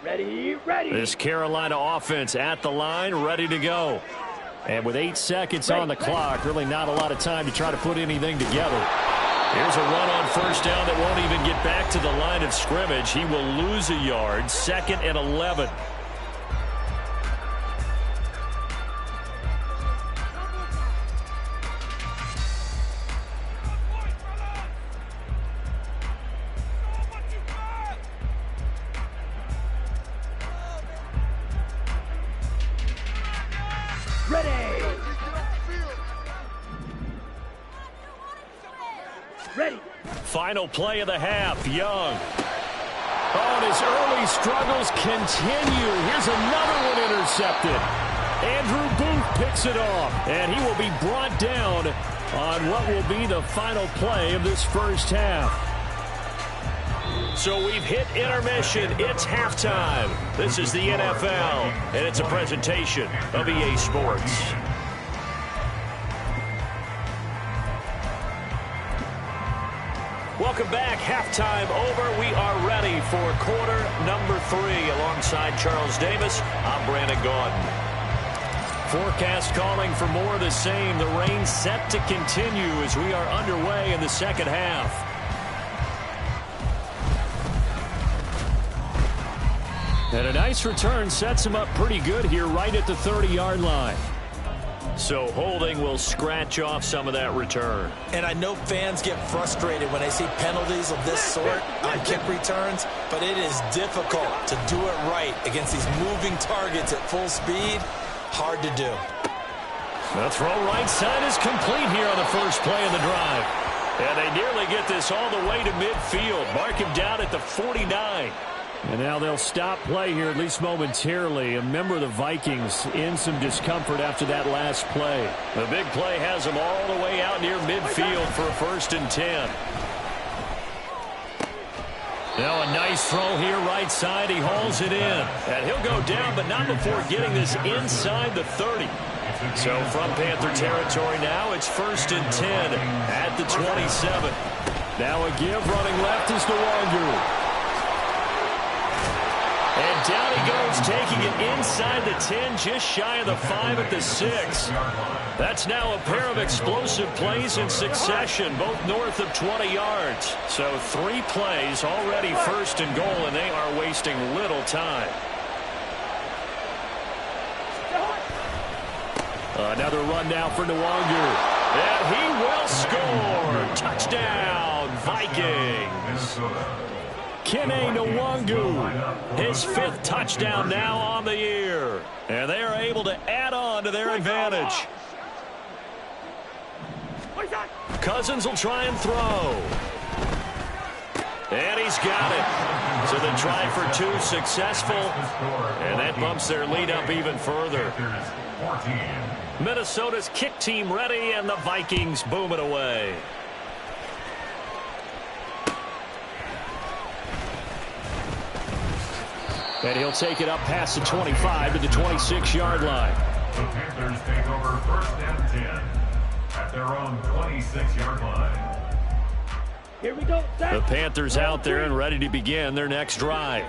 This Carolina offense at the line, ready to go. And with 8 seconds on the clock, really not a lot of time to try to put anything together. Here's a run on first down that won't even get back to the line of scrimmage. He will lose a yard, 2nd and 11. Final play of the half, Young. Oh, and his early struggles continue. Here's another one intercepted. Andrew Booth picks it off, and he will be brought down on what will be the final play of this first half. So we've hit intermission. It's halftime. This is the NFL, and it's a presentation of EA Sports. Welcome back. Halftime over. We are ready for quarter number 3. Alongside Charles Davis, I'm Brandon Gaudin. Forecast calling for more of the same. The rain set to continue as we are underway in the second half. And a nice return sets him up pretty good here right at the 30-yard line. So holding will scratch off some of that return. And I know fans get frustrated when they see penalties of this sort on kick returns, but it is difficult to do it right against these moving targets at full speed. Hard to do. The throw right side is complete here on the first play of the drive. And they nearly get this all the way to midfield. Mark him down at the 49. And now they'll stop play here, at least momentarily. A member of the Vikings in some discomfort after that last play. The big play has them all the way out near midfield for a 1st and 10. Now a nice throw here right side. He hauls it in. And he'll go down, but not before getting this inside the 30. So from Panther territory now, it's 1st and 10 at the 27. Now a give running left is Nwangu. And down he goes, taking it inside the 10, just shy of the 5 at the 6. That's now a pair of explosive plays in succession, both north of 20 yards. So 3 plays already 1st and goal, and they are wasting little time. Another run now for Nwangu. And he will score. Touchdown, Vikings. Kene Nwangu, his 5th touchdown now on the year. And they are able to add on to their advantage. Cousins will try and throw. And he's got it. So the try for 2 successful. And that bumps their lead up even further. Minnesota's kick team ready, and the Vikings boom it away. And he'll take it up past the 25 to the 26-yard line. The Panthers take over 1st and 10 at their own 26-yard line. Here we go. The Panthers out there and ready to begin their next drive.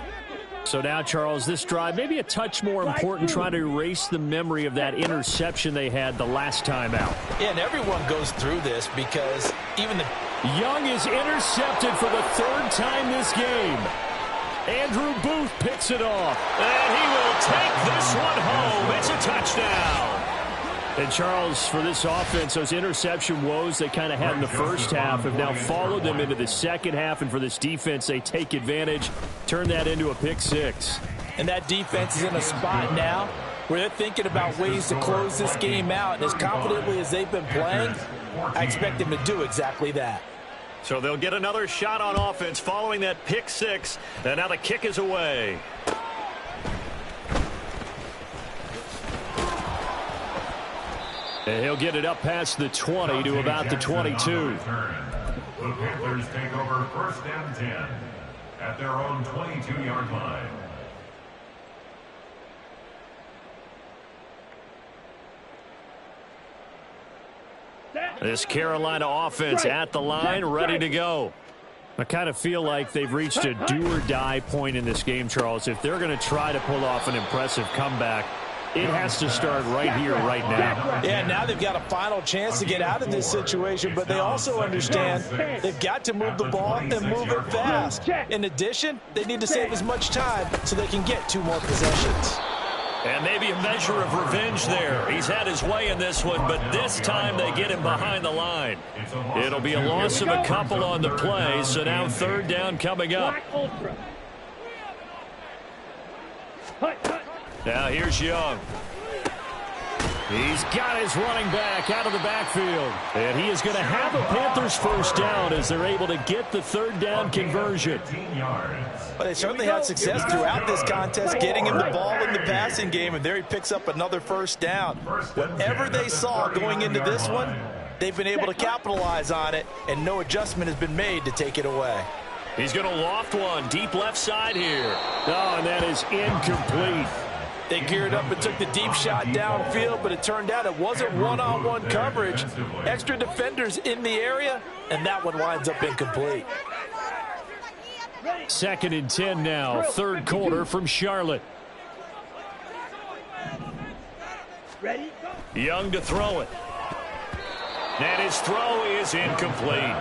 So now, Charles, this drive maybe a touch more important, trying to erase the memory of that interception they had the last time out. Yeah, and everyone goes through this because even the... Young is intercepted for the 3rd time this game. Andrew Booth picks it off, and he will take this one home. It's a touchdown. And, Charles, for this offense, those interception woes they kind of had in the first half have now followed them into the second half, and for this defense, they take advantage, turn that into a pick 6. And that defense is in a spot now where they're thinking about ways to close this game out, and as confidently as they've been playing, I expect them to do exactly that. So they'll get another shot on offense following that pick 6. And now the kick is away. And he'll get it up past the 20 to about the 22. The Panthers take over 1st and 10 at their own 22-yard line. This Carolina offense at the line, ready to go. I kind of feel like they've reached a do-or-die point in this game, Charles. If they're going to try to pull off an impressive comeback, it has to start right here, right now. Yeah, now they've got a final chance to get out of this situation, but they also understand they've got to move the ball and move it fast. In addition, they need to save as much time so they can get 2 more possessions. And maybe a measure of revenge there. He's had his way in this one, but this time they get him behind the line. It'll be a loss of a couple on the play, so now 3rd down coming up. Now here's Young. He's got his running back out of the backfield. And he is going to have a Panthers 1st down as they're able to get the 3rd down conversion. Well, they certainly had success throughout this contest, getting him the ball in the passing game, and there he picks up another 1st down. Whatever they saw going into this one, they've been able to capitalize on it, and no adjustment has been made to take it away. He's going to loft one deep left side here. Oh, and that is incomplete. They geared up and took the deep shot downfield, but it turned out it wasn't one-on-one coverage. Extra defenders in the area, and that one winds up incomplete. 2nd and 10 now, 3rd quarter from Charlotte. Young to throw it. And his throw is incomplete.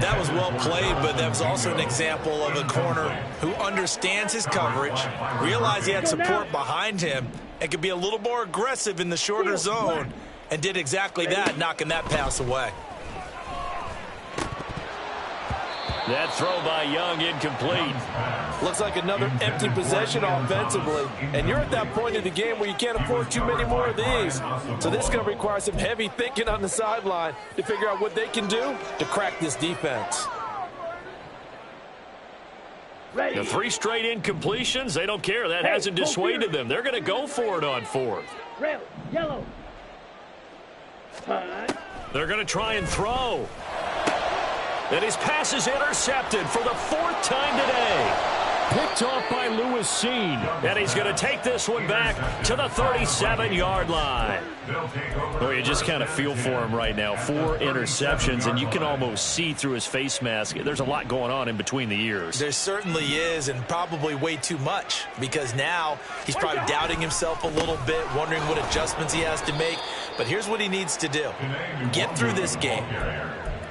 That was well played, but that was also an example of a corner who understands his coverage, realized he had support behind him, and could be a little more aggressive in the shorter zone, and did exactly that, knocking that pass away. That throw by Young incomplete. Looks like another empty possession offensively, and you're at that point in the game where you can't afford too many more of these. So this is going to require some heavy thinking on the sideline to figure out what they can do to crack this defense. The 3 straight incompletions, they don't care. That hasn't dissuaded them. They're going to go for it on 4th. Red, yellow. They're going to try and throw. And his pass is intercepted for the 4th time today. Picked off by Lewis Cine. And he's going to take this one back to the 37-yard line. Oh, you just kind of feel for him right now. 4 interceptions, and you can almost see through his face mask. There's a lot going on in between the ears. There certainly is, and probably way too much, because now he's probably doubting himself a little bit, wondering what adjustments he has to make. But here's what he needs to do. Get through this game.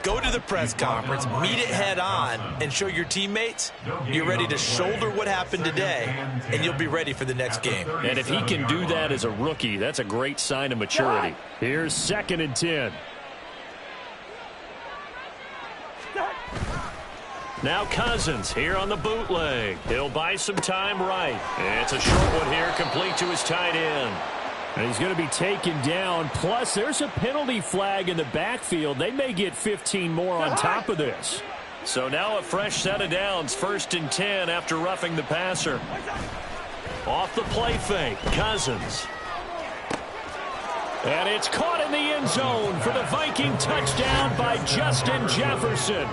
Go to the press conference, meet it head on, and show your teammates you're ready to shoulder what happened today, and you'll be ready for the next game. And if he can do that as a rookie, that's a great sign of maturity. Here's 2nd and 10. Now Cousins here on the bootleg. He'll buy some time right. It's a short one here, complete to his tight end. And he's going to be taken down. Plus, there's a penalty flag in the backfield. They may get 15 more on top of this. So now a fresh set of downs. 1st and 10 after roughing the passer. Off the play fake, Cousins. And it's caught in the end zone for the Viking touchdown by Justin Jefferson.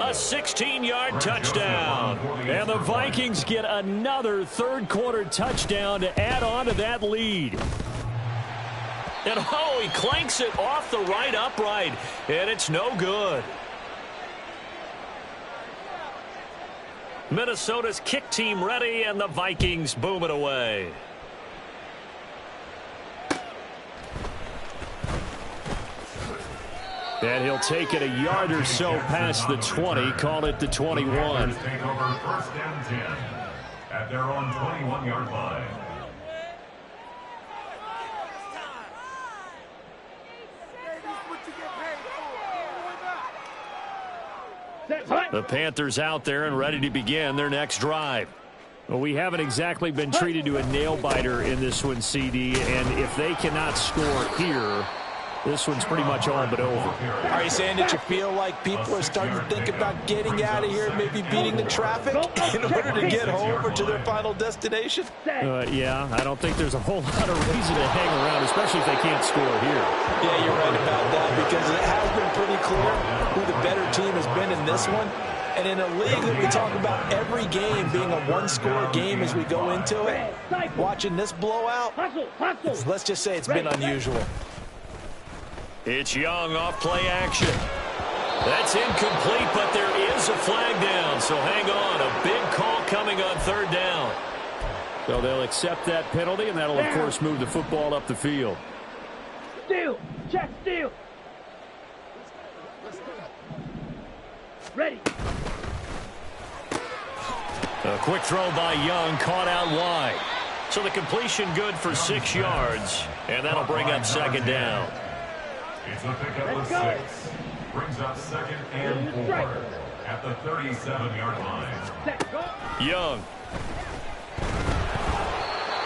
A 16-yard touchdown. And the Vikings get another 3rd quarter touchdown to add on to that lead. And oh, he clanks it off the right upright. And it's no good. Minnesota's kick team ready, and the Vikings boom it away. And he'll take it a yard or so past the 20, call it the 21. Take over 1st and 10 at their own 21-yard line. The Panthers out there and ready to begin their next drive. Well, we haven't exactly been treated to a nail-biter in this one, CD, and if they cannot score here, this one's pretty much all but over. Are you saying that you feel like people are starting to think about getting out of here, maybe beating the traffic in order to get home or to their final destination? Yeah, I don't think there's a whole lot of reason to hang around, especially if they can't score here. Yeah, you're right about that, because it has been pretty clear who the better team has been in this one. And in a league that we talk about every game being a one-score game as we go into it, watching this blowout, let's just say it's been unusual. It's Young off play action. That's incomplete, but there is a flag down. So hang on. A big call coming on third down. So they'll accept that penalty, and that'll, of course, move the football up the field. Steal. Check steal. Ready. A quick throw by Young, caught out wide. So the completion good for 6 yards, and that'll bring up second down. It's a pickup of 6. Brings up second and 4 at the 37-yard line. Young.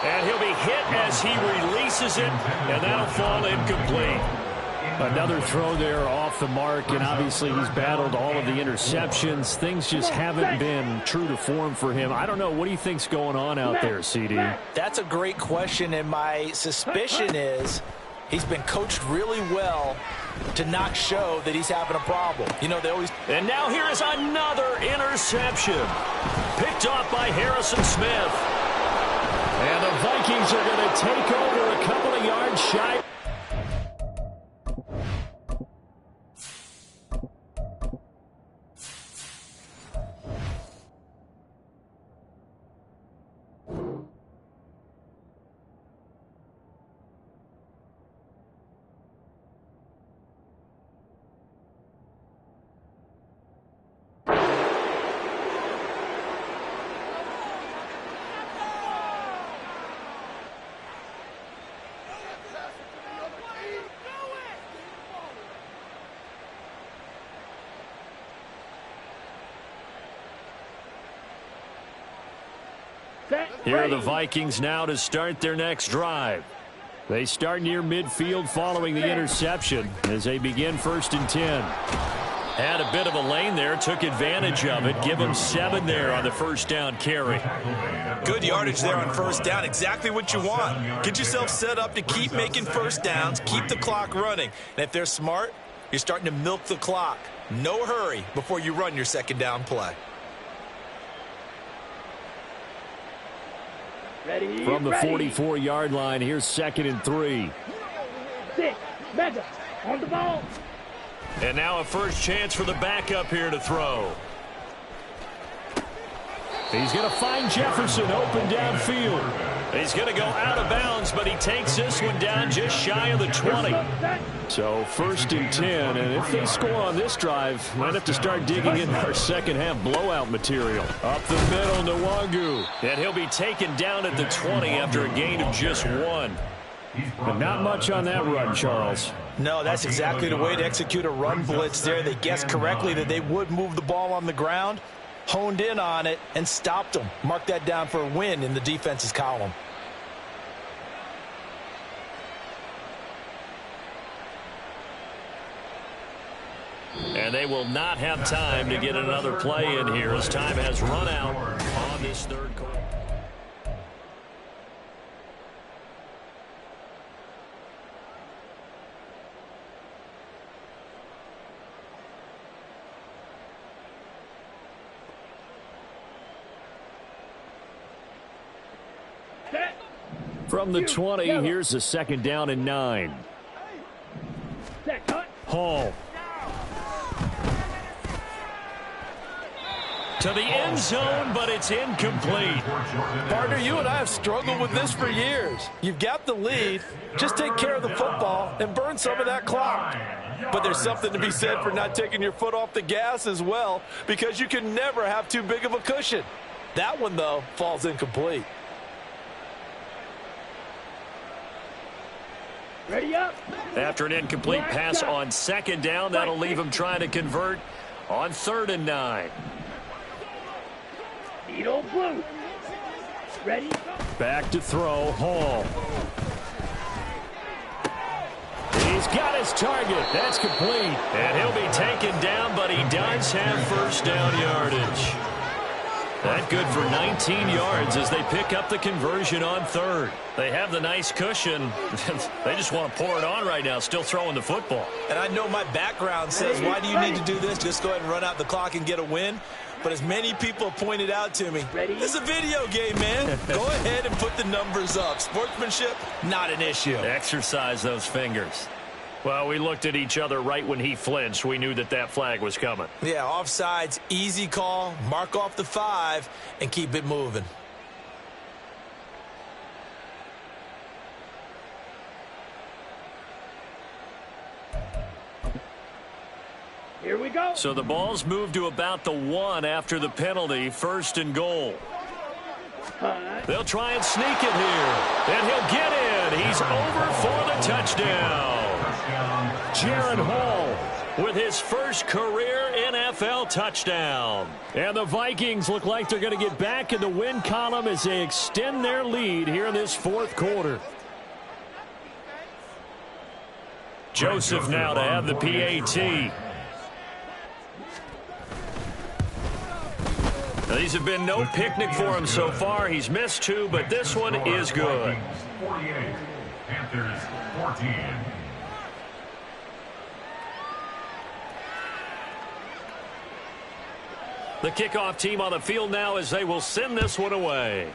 And he'll be hit as he releases it, and that'll fall incomplete. Another throw there off the mark, and obviously he's battled all of the interceptions. Things just haven't been true to form for him. I don't know. What do you think's going on out there, CD? That's a great question, and my suspicion is he's been coached really well to not show that he's having a problem. You know, they always... And now here is another interception. Picked off by Harrison Smith. And the Vikings are going to take over a couple of yards shy. Here are the Vikings now to start their next drive. They start near midfield following the interception as they begin 1st and 10. Had a bit of a lane there, took advantage of it. Give them 7 there on the first down carry. Good yardage there on first down. Exactly what you want. Get yourself set up to keep making first downs, keep the clock running. And if they're smart, you're starting to milk the clock. No hurry before you run your second down play. From the 44-yard line, here's 2nd and 3. 6, Mega, on the ball. And now a first chance for the backup here to throw. He's going to find Jefferson open downfield. He's going to go out of bounds, but he takes this one down just shy of the 20. So 1st and 10, and if they score on this drive, might have to start digging into our second half blowout material. Up the middle, Nwangu. And he'll be taken down at the 20 after a gain of just 1. But not much on that run, Charles. No, that's exactly the way to execute a run blitz there. They guessed correctly that they would move the ball on the ground, honed in on it, and stopped them. Mark that down for a win in the defense's column. And they will not have time to get another play in here as time has run out on this third quarter. From the 20, here's the 2nd down and 9. Hall. To the end zone, but it's incomplete. Partner, you and I have struggled with this for years. You've got the lead. Just take care of the football and burn some of that clock. But there's something to be said for not taking your foot off the gas as well, because you can never have too big of a cushion. That one, though, falls incomplete. Ready up. After an incomplete pass on 2nd down, that'll leave him trying to convert on 3rd and 9. Needle blue. Ready? Back to throw, Hall. He's got his target. That's complete. And he'll be taken down, but he does have first down yardage. That good for 19 yards as they pick up the conversion on 3rd. They have the nice cushion. They just want to pour it on right now, still throwing the football. And I know my background says, why do you need to do this? Just go ahead and run out the clock and get a win. But as many people pointed out to me, this is a video game, man. Go ahead and put the numbers up. Sportsmanship, not an issue. Exercise those fingers. Well, we looked at each other right when he flinched. We knew that that flag was coming. Yeah, offsides, easy call. Mark off the 5 and keep it moving. Here we go. So the ball's moved to about the 1 after the penalty, 1st and goal. They'll try and sneak it here. And he'll get in. He's over for the touchdown. Jaron Hall with his first career NFL touchdown. And the Vikings look like they're going to get back in the win column as they extend their lead here in this 4th quarter. Joseph now to have the PAT. Now, these have been no picnic for him so far. He's missed 2, but this one is good. 48, Panthers 14. The kickoff team on the field now as they will send this one away.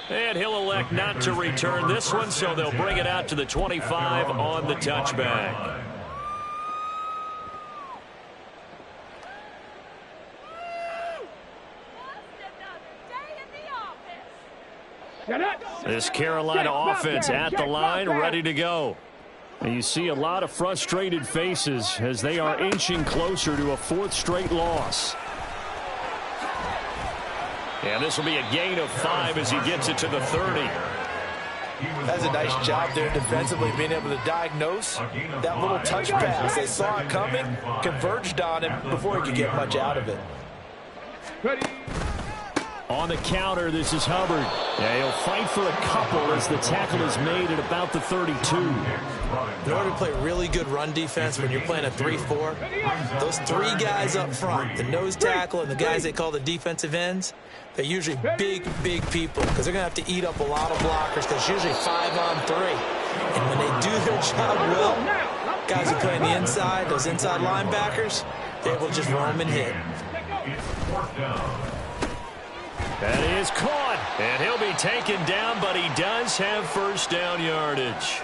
And he'll elect not to return this one, so they'll bring it out to the 25 on the touchback. This Carolina offense at the line, ready to go. And you see a lot of frustrated faces as they are inching closer to a 4th straight loss. And this will be a gain of 5 as he gets it to the 30. That's a nice job there defensively, being able to diagnose that little touch pass. They saw it coming, converged on him before he could get much out of it. Ready. On the counter, this is Hubbard. Yeah, he'll fight for a couple as the tackle is made at about the 32. In order to play really good run defense when you're playing a 3-4, those 3 guys up front, the nose tackle and the guys they call the defensive ends, they're usually big, big people because they're going to have to eat up a lot of blockers because it's usually 5-on-3. And when they do their job well, guys who play on the inside, those inside linebackers, they're able to just roam and hit. It's 4th down. That is caught, and he'll be taken down, but he does have 1st down yardage.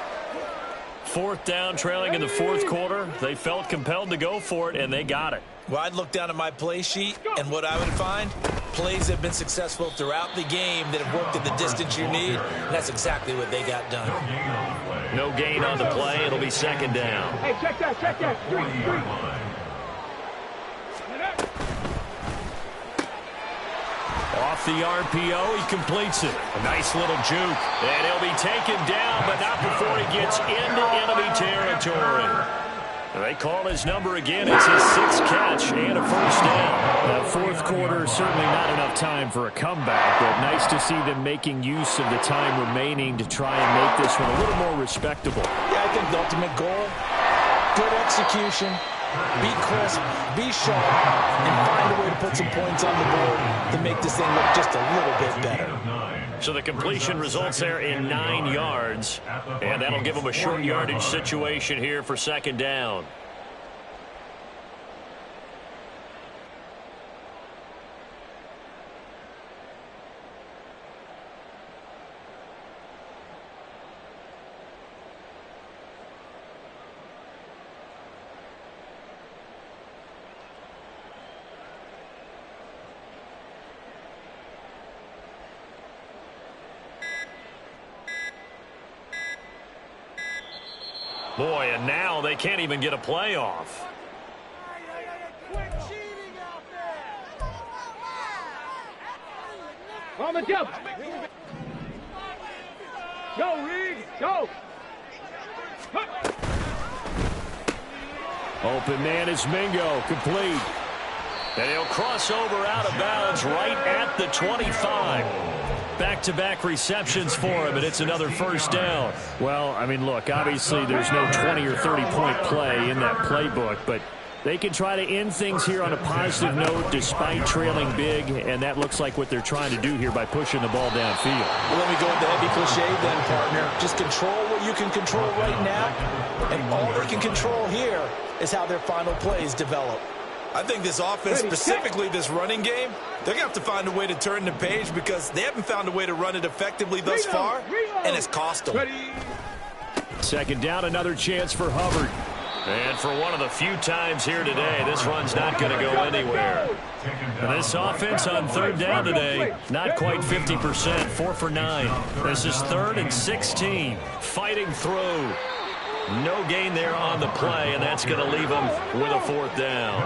4th down, trailing in the 4th quarter. They felt compelled to go for it, and they got it. Well, I'd look down at my play sheet, and what I would find, plays have been successful throughout the game that have worked at the distance you need, and that's exactly what they got done. No gain on the play. It'll be 2nd down. Hey, check that, check that. Street. Off the RPO, he completes it. A nice little juke. And he'll be taken down, but not before he gets into enemy territory. They call his number again. It's his 6th catch and a 1st down. 4th quarter, certainly not enough time for a comeback, but nice to see them making use of the time remaining to try and make this one a little more respectable. Yeah, I think the ultimate goal, good execution, be crisp, be sharp, and find a way to put some points on the board to make this thing look just a little bit better. So the completion results there in 9 yards, and that'll give them a short yardage situation here for 2nd down. Boy, and now they can't even get a playoff. On the jump. Go, Reed. Go. Open man is Mingo. Complete. And he'll cross over out of bounds right at the 25. Back-to-back receptions for him, and it's another 1st down. Well, I mean, look, obviously there's no 20 or 30-point play in that playbook, but they can try to end things here on a positive note despite trailing big, and that looks like what they're trying to do here by pushing the ball downfield. Well, let me go with the heavy cliche then, partner. Just control what you can control right now, and all they can control here is how their final plays develop. I think this offense, specifically this running game, they're going to have to find a way to turn the page because they haven't found a way to run it effectively thus far, and it's cost them. Second down, another chance for Hubbard. And for one of the few times here today, this run's not going to go anywhere. This offense on third down today, not quite 50%, 4 for 9. This is 3rd and 16, fighting through. No gain there on the play, and that's going to leave them with a 4th down.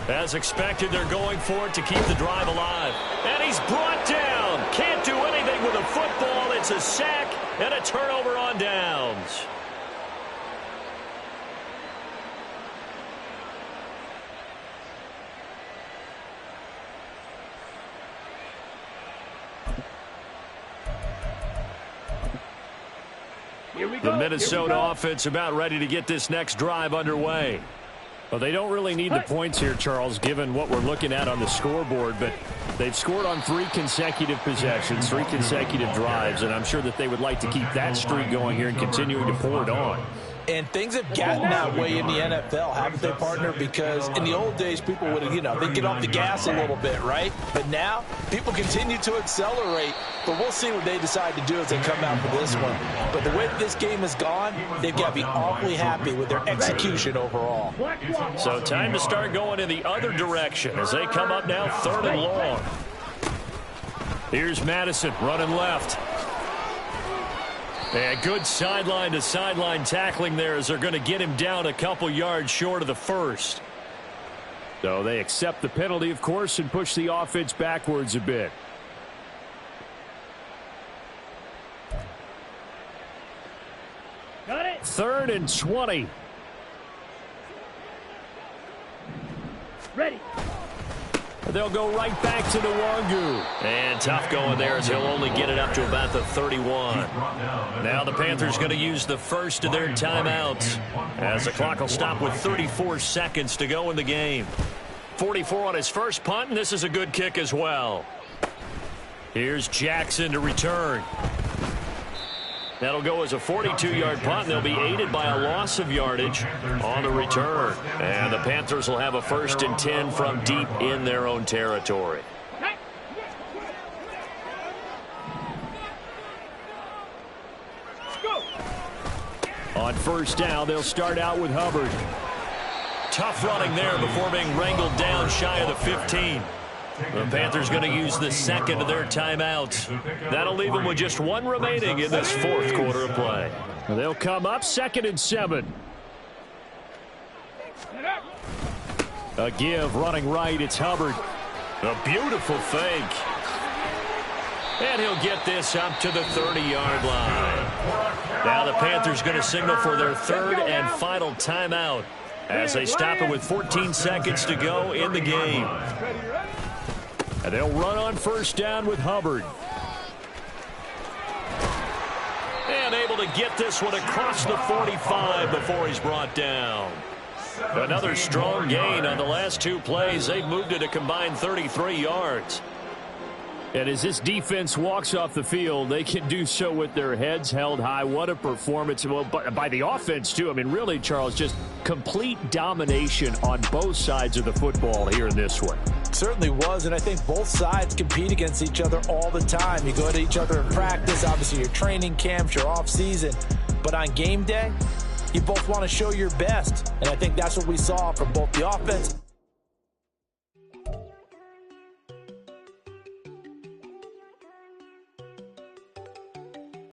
As expected, they're going for it to keep the drive alive. And he's brought down. Can't do anything with a football. It's a sack and a turnover on downs. The Minnesota offense about ready to get this next drive underway. Well, they don't really need the points here, Charles, given what we're looking at on the scoreboard, but they've scored on 3 consecutive possessions, 3 consecutive drives, and I'm sure that they would like to keep that streak going here and continuing to pour it on. And things have gotten that way in the NFL, haven't they, partner? Because in the old days, people would, they'd get off the gas a little bit, right? But now, people continue to accelerate. But we'll see what they decide to do as they come out for this one. But the way that this game has gone, they've got to be awfully happy with their execution overall. So time to start going in the other direction as they come up now 3rd and long. Here's Madison running left. And good sideline-to-sideline tackling there as they're going to get him down a couple yards short of the first. So they accept the penalty, of course, and push the offense backwards a bit. Got it. 3rd and 20. Ready. They'll go right back to Nwangu. And tough going there as he'll only get it up to about the 31. Now the Panthers going to use the first of their timeouts as the clock will stop with 34 seconds to go in the game. 44 on his first punt, and this is a good kick as well. Here's Jackson to return. That'll go as a 42-yard punt, and they'll be aided by a loss of yardage on the return. And the Panthers will have a 1st and 10 from deep in their own territory. On 1st down, they'll start out with Hubbard. Tough running there before being wrangled down shy of the 15. The Panthers going to use the second of their timeouts. That'll leave them with just 1 remaining in this 4th quarter of play. They'll come up 2nd and 7. A give running right. It's Hubbard. A beautiful fake. And he'll get this up to the 30-yard line. Now the Panthers going to signal for their 3rd and final timeout as they stop it with 14 seconds to go in the game. And they'll run on 1st down with Hubbard. And able to get this one across the 45 before he's brought down. Another strong gain on the last 2 plays. They've moved it a combined 33 yards. And as this defense walks off the field, they can do so with their heads held high. What a performance. Well, by the offense, too. I mean, really, Charles, just complete domination on both sides of the football here in this one. Certainly was, and I think both sides compete against each other all the time. You go to each other in practice, obviously your training camps, your off-season. But on game day, you both want to show your best. And I think that's what we saw from both the offense